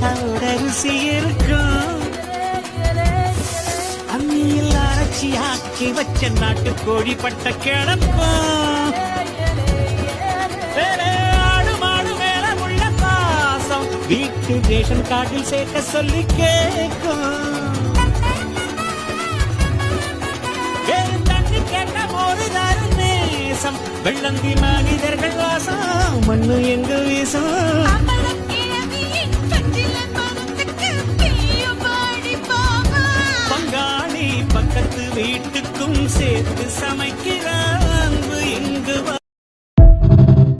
அதோட ருசி இருக்கும். அம்மியில் அரைச்சி ஆக்கி வச்ச நாட்டு கோழி பட்ட கிளப்போம். ஆடு மாடு மேல உள்ள பாசம் வீட்டு ரேஷன் கார்டில் சேர்க்க சொல்லி கேட்கும். தண்ணி கேட்ட ஒரு தாரு நேசம் வெள்ளந்தி மனிதர்கள் வாசம் மண்ணு எங்க வீசம். பங்காளி பக்கத்து வீட்டுக்கும் சேர்த்து சமைக்க